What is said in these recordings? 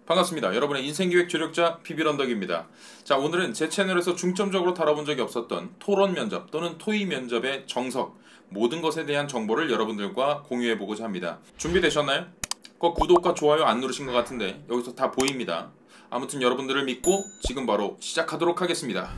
반갑습니다. 여러분의 인생기획 조력자 비비런덕입니다. 자, 오늘은 제 채널에서 중점적으로 다뤄본 적이 없었던 토론 면접 또는 토의 면접의 정석, 모든 것에 대한 정보를 여러분들과 공유해보고자 합니다. 준비되셨나요? 구독과 좋아요 안 누르신 것 같은데 여기서 다 보입니다. 아무튼 여러분들을 믿고 지금 바로 시작하도록 하겠습니다.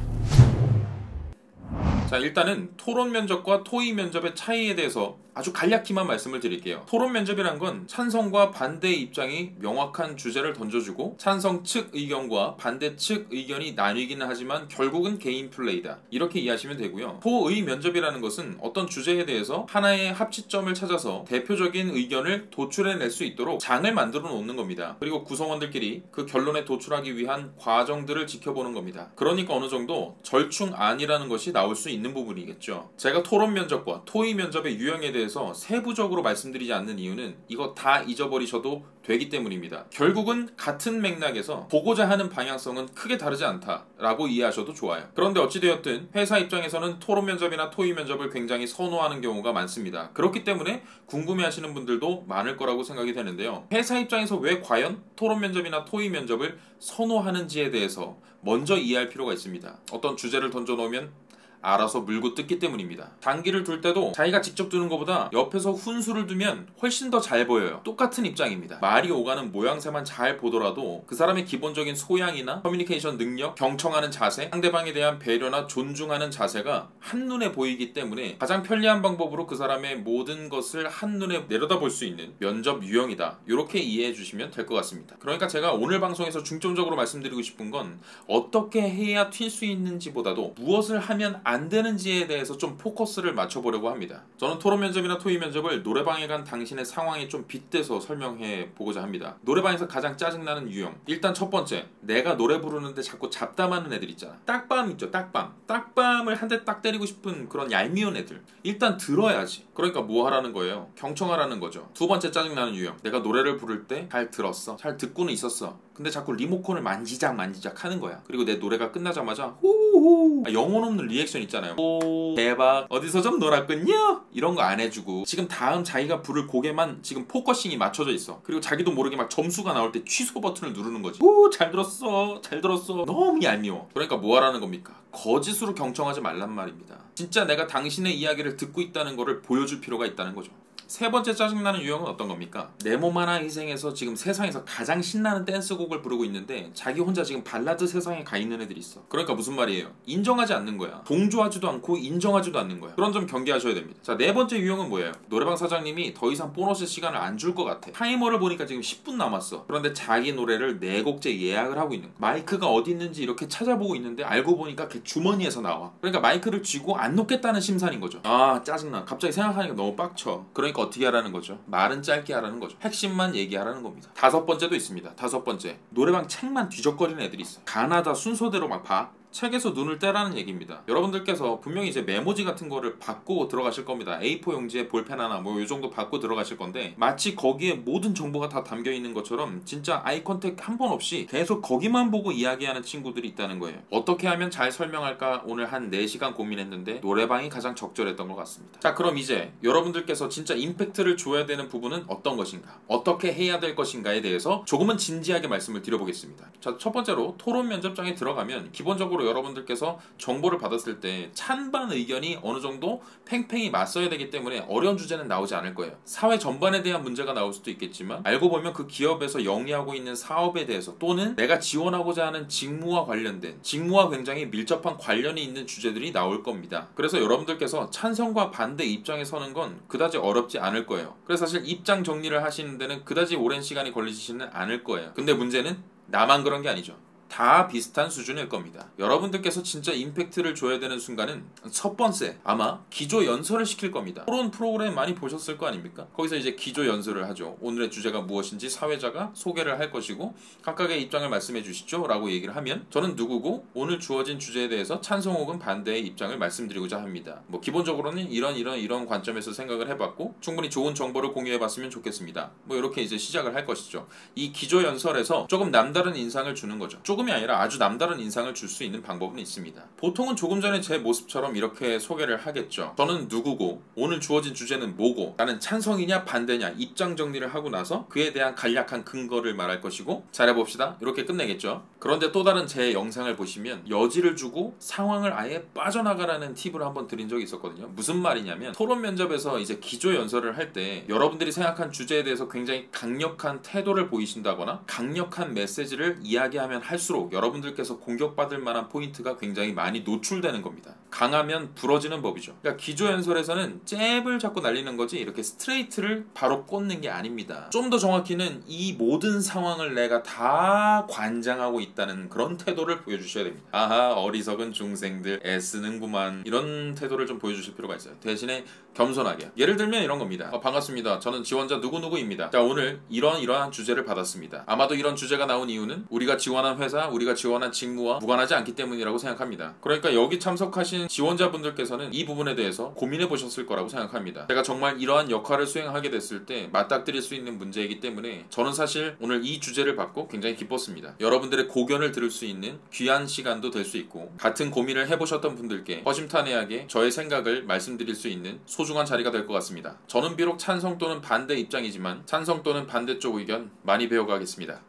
자, 일단은 토론 면접과 토의 면접의 차이에 대해서 아주 간략히만 말씀을 드릴게요. 토론 면접이란 건 찬성과 반대의 입장이 명확한 주제를 던져주고 찬성 측 의견과 반대 측 의견이 나뉘기는 하지만 결국은 개인 플레이다, 이렇게 이해하시면 되고요. 토의 면접이라는 것은 어떤 주제에 대해서 하나의 합치점을 찾아서 대표적인 의견을 도출해낼 수 있도록 장을 만들어 놓는 겁니다. 그리고 구성원들끼리 그 결론에 도출하기 위한 과정들을 지켜보는 겁니다. 그러니까 어느 정도 절충안이라는 것이 나올 수 있는 부분이겠죠. 제가 토론 면접과 토의 면접의 유형에 대해서 세부적으로 말씀드리지 않는 이유는 이거 다 잊어버리셔도 되기 때문입니다. 결국은 같은 맥락에서 보고자 하는 방향성은 크게 다르지 않다라고 이해하셔도 좋아요. 그런데 어찌되었든 회사 입장에서는 토론 면접이나 토의 면접을 굉장히 선호하는 경우가 많습니다. 그렇기 때문에 궁금해하시는 분들도 많을 거라고 생각이 되는데요. 회사 입장에서 왜 과연 토론 면접이나 토의 면접을 선호하는지에 대해서 먼저 이해할 필요가 있습니다. 어떤 주제를 던져놓으면 알아서 물고 뜯기 때문입니다. 장기를 둘 때도 자기가 직접 두는 것보다 옆에서 훈수를 두면 훨씬 더 잘 보여요. 똑같은 입장입니다. 말이 오가는 모양새만 잘 보더라도 그 사람의 기본적인 소양이나 커뮤니케이션 능력, 경청하는 자세, 상대방에 대한 배려나 존중하는 자세가 한눈에 보이기 때문에 가장 편리한 방법으로 그 사람의 모든 것을 한눈에 내려다볼 수 있는 면접 유형이다, 이렇게 이해해 주시면 될 것 같습니다. 그러니까 제가 오늘 방송에서 중점적으로 말씀드리고 싶은 건 어떻게 해야 튈 수 있는지보다도 무엇을 하면 안 되는지에 대해서 좀 포커스를 맞춰보려고 합니다. 저는 토론 면접이나 토의 면접을 노래방에 간 당신의 상황에 좀 빗대서 설명해 보고자 합니다. 노래방에서 가장 짜증나는 유형, 일단 첫 번째, 내가 노래 부르는데 자꾸 잡담하는 애들 있잖아. 딱밤 있죠, 딱밤. 딱밤을 한 대 딱 때리고 싶은 그런 얄미운 애들. 일단 들어야지. 그러니까 뭐 하라는 거예요? 경청하라는 거죠. 두 번째 짜증나는 유형, 내가 노래를 부를 때 잘 들었어, 잘 듣고는 있었어, 근데 자꾸 리모컨을 만지작 하는 거야. 그리고 내 노래가 끝나자마자 호호, 영혼 없는 리액션 있잖아요. 오, 대박, 어디서 좀 놀았군요, 이런 거 안 해주고 지금 다음 자기가 부를 곡에만 지금 포커싱이 맞춰져 있어. 그리고 자기도 모르게 막 점수가 나올 때 취소 버튼을 누르는 거지. 오, 잘 들었어, 잘 들었어. 너무 얄미워. 그러니까 뭐 하라는 겁니까? 거짓으로 경청하지 말란 말입니다. 진짜 내가 당신의 이야기를 듣고 있다는 거를 보여줄 필요가 있다는 거죠. 세 번째 짜증나는 유형은 어떤 겁니까? 내 몸 하나 희생해서 지금 세상에서 가장 신나는 댄스곡을 부르고 있는데 자기 혼자 지금 발라드 세상에 가 있는 애들이 있어. 그러니까 무슨 말이에요? 인정하지 않는 거야. 동조하지도 않고 인정하지도 않는 거야. 그런 점 경계하셔야 됩니다. 자, 네 번째 유형은 뭐예요? 노래방 사장님이 더 이상 보너스 시간을 안 줄 것 같아. 타이머를 보니까 지금 10분 남았어. 그런데 자기 노래를 4곡째 예약을 하고 있는 거야. 마이크가 어디 있는지 이렇게 찾아보고 있는데 알고 보니까 걔 주머니에서 나와. 그러니까 마이크를 쥐고 안 놓겠다는 심산인 거죠. 아, 짜증나. 갑자기 생각하니까 너무 빡쳐. 그러니까 어떻게 하라는 거죠? 말은 짧게 하라는 거죠. 핵심만 얘기하라는 겁니다. 다섯 번째도 있습니다. 다섯 번째, 노래방 책만 뒤적거리는 애들이 있어. 가나다 순서대로 막 봐. 책에서 눈을 떼라는 얘기입니다. 여러분들께서 분명히 이제 메모지 같은 거를 받고 들어가실 겁니다. A4 용지에 볼펜 하나 뭐 요 정도 받고 들어가실 건데 마치 거기에 모든 정보가 다 담겨 있는 것처럼 진짜 아이 컨택 한 번 없이 계속 거기만 보고 이야기하는 친구들이 있다는 거예요. 어떻게 하면 잘 설명할까 오늘 한 4시간 고민했는데 노래방이 가장 적절했던 것 같습니다. 자, 그럼 이제 여러분들께서 진짜 임팩트를 줘야 되는 부분은 어떤 것인가, 어떻게 해야 될 것인가에 대해서 조금은 진지하게 말씀을 드려보겠습니다. 자, 첫 번째로 토론 면접장에 들어가면 기본적으로 여러분들께서 정보를 받았을 때 찬반 의견이 어느 정도 팽팽히 맞서야 되기 때문에 어려운 주제는 나오지 않을 거예요. 사회 전반에 대한 문제가 나올 수도 있겠지만 알고 보면 그 기업에서 영위하고 있는 사업에 대해서 또는 내가 지원하고자 하는 직무와 관련된, 직무와 굉장히 밀접한 관련이 있는 주제들이 나올 겁니다. 그래서 여러분들께서 찬성과 반대 입장에 서는 건 그다지 어렵지 않을 거예요. 그래서 사실 입장 정리를 하시는 데는 그다지 오랜 시간이 걸리지는 않을 거예요. 근데 문제는 나만 그런 게 아니죠. 다 비슷한 수준일 겁니다. 여러분들께서 진짜 임팩트를 줘야 되는 순간은 첫 번째, 아마 기조 연설을 시킬 겁니다. 토론 프로그램 많이 보셨을 거 아닙니까? 거기서 이제 기조 연설을 하죠. 오늘의 주제가 무엇인지 사회자가 소개를 할 것이고 각각의 입장을 말씀해 주시죠 라고 얘기를 하면 저는 누구고 오늘 주어진 주제에 대해서 찬성 혹은 반대의 입장을 말씀드리고자 합니다. 뭐 기본적으로는 이런 관점에서 생각을 해봤고 충분히 좋은 정보를 공유해봤으면 좋겠습니다. 뭐 이렇게 이제 시작을 할 것이죠. 이 기조 연설에서 조금 남다른 인상을 주는 거죠. 조금이 아니라 아주 남다른 인상을 줄 수 있는 방법은 있습니다. 보통은 조금 전에 제 모습처럼 이렇게 소개를 하겠죠. 저는 누구고, 오늘 주어진 주제는 뭐고, 나는 찬성이냐 반대냐 입장 정리를 하고 나서 그에 대한 간략한 근거를 말할 것이고, 잘해봅시다 이렇게 끝내겠죠. 그런데 또 다른 제 영상을 보시면 여지를 주고 상황을 아예 빠져나가라는 팁을 한번 드린 적이 있었거든요. 무슨 말이냐면, 토론 면접에서 이제 기조 연설을 할 때 여러분들이 생각한 주제에 대해서 굉장히 강력한 태도를 보이신다거나 강력한 메시지를 이야기하면 할수록 여러분들께서 공격받을 만한 포인트가 굉장히 많이 노출되는 겁니다. 강하면 부러지는 법이죠. 그러니까 기조 연설에서는 잽을 자꾸 날리는 거지 이렇게 스트레이트를 바로 꽂는 게 아닙니다. 좀 더 정확히는 이 모든 상황을 내가 다 관장하고 있다는 그런 태도를 보여주셔야 됩니다. 아하, 어리석은 중생들 애쓰는구만, 이런 태도를 좀 보여주실 필요가 있어요. 대신에 겸손하게, 예를 들면 이런 겁니다. 반갑습니다. 저는 지원자 누구누구입니다. 자, 오늘 이러한 주제를 받았습니다. 아마도 이런 주제가 나온 이유는 우리가 지원한 회사, 우리가 지원한 직무와 무관하지 않기 때문이라고 생각합니다. 그러니까 여기 참석하신 지원자분들께서는 이 부분에 대해서 고민해 보셨을 거라고 생각합니다. 제가 정말 이러한 역할을 수행하게 됐을 때 맞닥뜨릴 수 있는 문제이기 때문에 저는 사실 오늘 이 주제를 받고 굉장히 기뻤습니다. 여러분들의 고견을 들을 수 있는 귀한 시간도 될 수 있고, 같은 고민을 해보셨던 분들께 허심탄회하게 저의 생각을 말씀드릴 수 있는 소중한 자리가 될 것 같습니다. 저는 비록 찬성 또는 반대 입장이지만 찬성 또는 반대쪽 의견 많이 배워가겠습니다.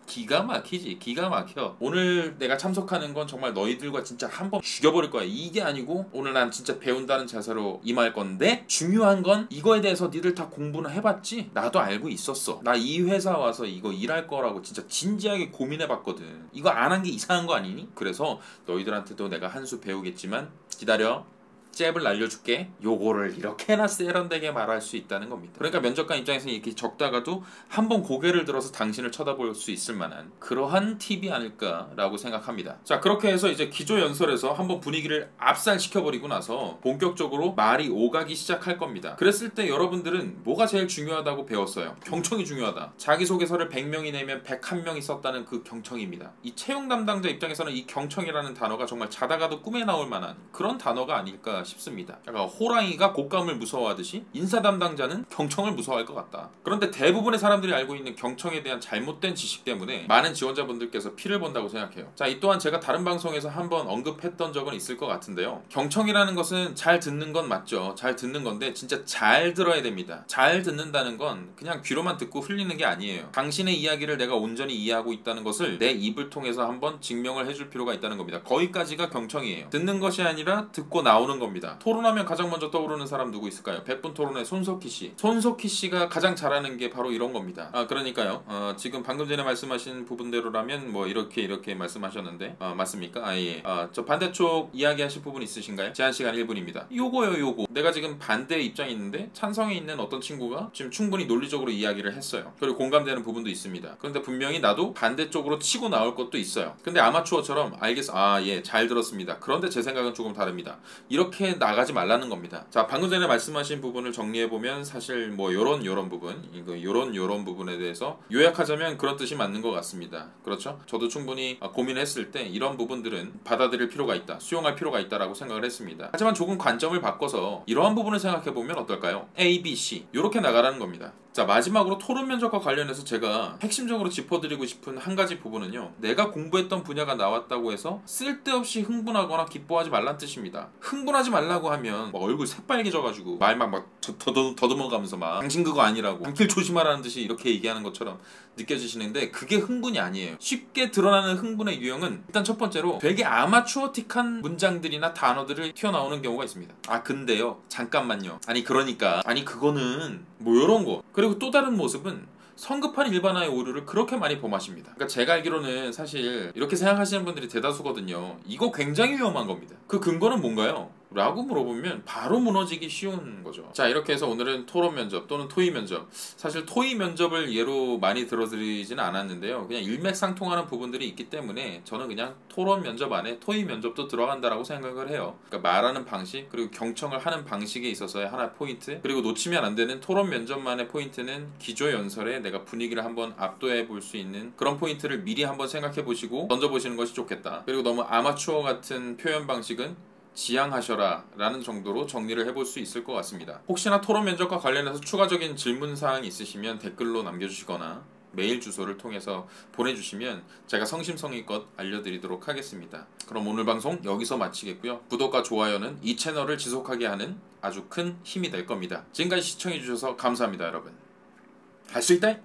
기가 막히지, 기가 막혀. 오늘 내가 참석하는 건 정말 너희들과 진짜 한번 죽여버릴 거야. 이게 아니고 오늘 난 진짜 배운다는 자세로 임할 건데, 중요한 건 이거에 대해서 니들 다 공부는 해봤지? 나도 알고 있었어. 나 이 회사 와서 이거 일할 거라고 진짜 진지하게 고민해봤거든. 이거 안 한 게 이상한 거 아니니? 그래서 너희들한테도 내가 한 수 배우겠지만 기다려. 잽을 날려줄게. 요거를 이렇게나 세련되게 말할 수 있다는 겁니다. 그러니까 면접관 입장에서는 이렇게 적다가도 한번 고개를 들어서 당신을 쳐다볼 수 있을 만한 그러한 팁이 아닐까라고 생각합니다. 자, 그렇게 해서 이제 기조 연설에서 한번 분위기를 압살시켜버리고 나서 본격적으로 말이 오가기 시작할 겁니다. 그랬을 때 여러분들은 뭐가 제일 중요하다고 배웠어요? 경청이 중요하다. 자기소개서를 100명이 내면 101명이 썼다는 그 경청입니다. 이 채용 담당자 입장에서는 이 경청이라는 단어가 정말 자다가도 꿈에 나올 만한 그런 단어가 아닐까 싶습니다. 약간 호랑이가 곶감을 무서워하듯이 인사 담당자는 경청을 무서워할 것 같다. 그런데 대부분의 사람들이 알고 있는 경청에 대한 잘못된 지식 때문에 많은 지원자분들께서 피를 본다고 생각해요. 자, 이 또한 제가 다른 방송에서 한번 언급했던 적은 있을 것 같은데요. 경청이라는 것은 잘 듣는 건 맞죠. 잘 듣는 건데 진짜 잘 들어야 됩니다. 잘 듣는다는 건 그냥 귀로만 듣고 흘리는 게 아니에요. 당신의 이야기를 내가 온전히 이해하고 있다는 것을 내 입을 통해서 한번 증명을 해줄 필요가 있다는 겁니다. 거기까지가 경청이에요. 듣는 것이 아니라 듣고 나오는 겁니다. 토론하면 가장 먼저 떠오르는 사람 누구 있을까요? 100분 토론의 손석희 씨. 손석희 씨가 가장 잘하는 게 바로 이런 겁니다. 그러니까요. 지금 방금 전에 말씀하신 부분대로라면 뭐 이렇게 말씀하셨는데 맞습니까? 예. 저 반대쪽 이야기하실 부분 있으신가요? 제한 시간 1분입니다. 요거. 내가 지금 반대 입장이 있는데 찬성에 있는 어떤 친구가 지금 충분히 논리적으로 이야기를 했어요. 그리고 공감되는 부분도 있습니다. 그런데 분명히 나도 반대쪽으로 치고 나올 것도 있어요. 근데 아마추어처럼 알겠어. 예, 잘 들었습니다. 그런데 제 생각은 조금 다릅니다. 이렇게 나가지 말라는 겁니다. 자, 방금 전에 말씀하신 부분을 정리해보면 사실 뭐 요런 부분, 이거 요런 부분에 대해서 요약하자면 그런 뜻이 맞는 것 같습니다. 그렇죠? 저도 충분히 고민했을 때 이런 부분들은 받아들일 필요가 있다, 수용할 필요가 있다라고 생각을 했습니다. 하지만 조금 관점을 바꿔서 이러한 부분을 생각해보면 어떨까요? A, B, C 이렇게 나가라는 겁니다. 자, 마지막으로 토론 면접과 관련해서 제가 핵심적으로 짚어드리고 싶은 한 가지 부분은요, 내가 공부했던 분야가 나왔다고 해서 쓸데없이 흥분하거나 기뻐하지 말란 뜻입니다. 흥분하지 말라고 하면 막 얼굴 새빨개져가지고 말 막 더듬어가면서 막 당신 그거 아니라고, 당길 조심하라는 듯이 이렇게 얘기하는 것처럼 느껴지시는데 그게 흥분이 아니에요. 쉽게 드러나는 흥분의 유형은 일단 첫 번째로 되게 아마추어틱한 문장들이나 단어들을 튀어나오는 경우가 있습니다. 근데요, 잠깐만요, 그러니까, 그거는 뭐 요런 거. 그리고 또 다른 모습은 성급한 일반화의 오류를 그렇게 많이 범하십니다. 그러니까 제가 알기로는 사실 이렇게 생각하시는 분들이 대다수거든요. 이거 굉장히 위험한 겁니다. 그 근거는 뭔가요? 라고 물어보면 바로 무너지기 쉬운 거죠. 자, 이렇게 해서 오늘은 토론 면접 또는 토의 면접, 사실 토의 면접을 예로 많이 들어드리지는 않았는데요. 그냥 일맥상통하는 부분들이 있기 때문에 저는 그냥 토론 면접 안에 토의 면접도 들어간다라고 생각을 해요. 그러니까 말하는 방식, 그리고 경청을 하는 방식에 있어서의 하나의 포인트, 그리고 놓치면 안 되는 토론 면접만의 포인트는 기조 연설에 내가 분위기를 한번 압도해 볼 수 있는 그런 포인트를 미리 한번 생각해 보시고 던져보시는 것이 좋겠다. 그리고 너무 아마추어 같은 표현 방식은 지양하셔라 라는 정도로 정리를 해볼 수 있을 것 같습니다. 혹시나 토론 면접과 관련해서 추가적인 질문사항이 있으시면 댓글로 남겨주시거나 메일 주소를 통해서 보내주시면 제가 성심성의껏 알려드리도록 하겠습니다. 그럼 오늘 방송 여기서 마치겠고요. 구독과 좋아요는 이 채널을 지속하게 하는 아주 큰 힘이 될 겁니다. 지금까지 시청해주셔서 감사합니다, 여러분. 할 수 있다!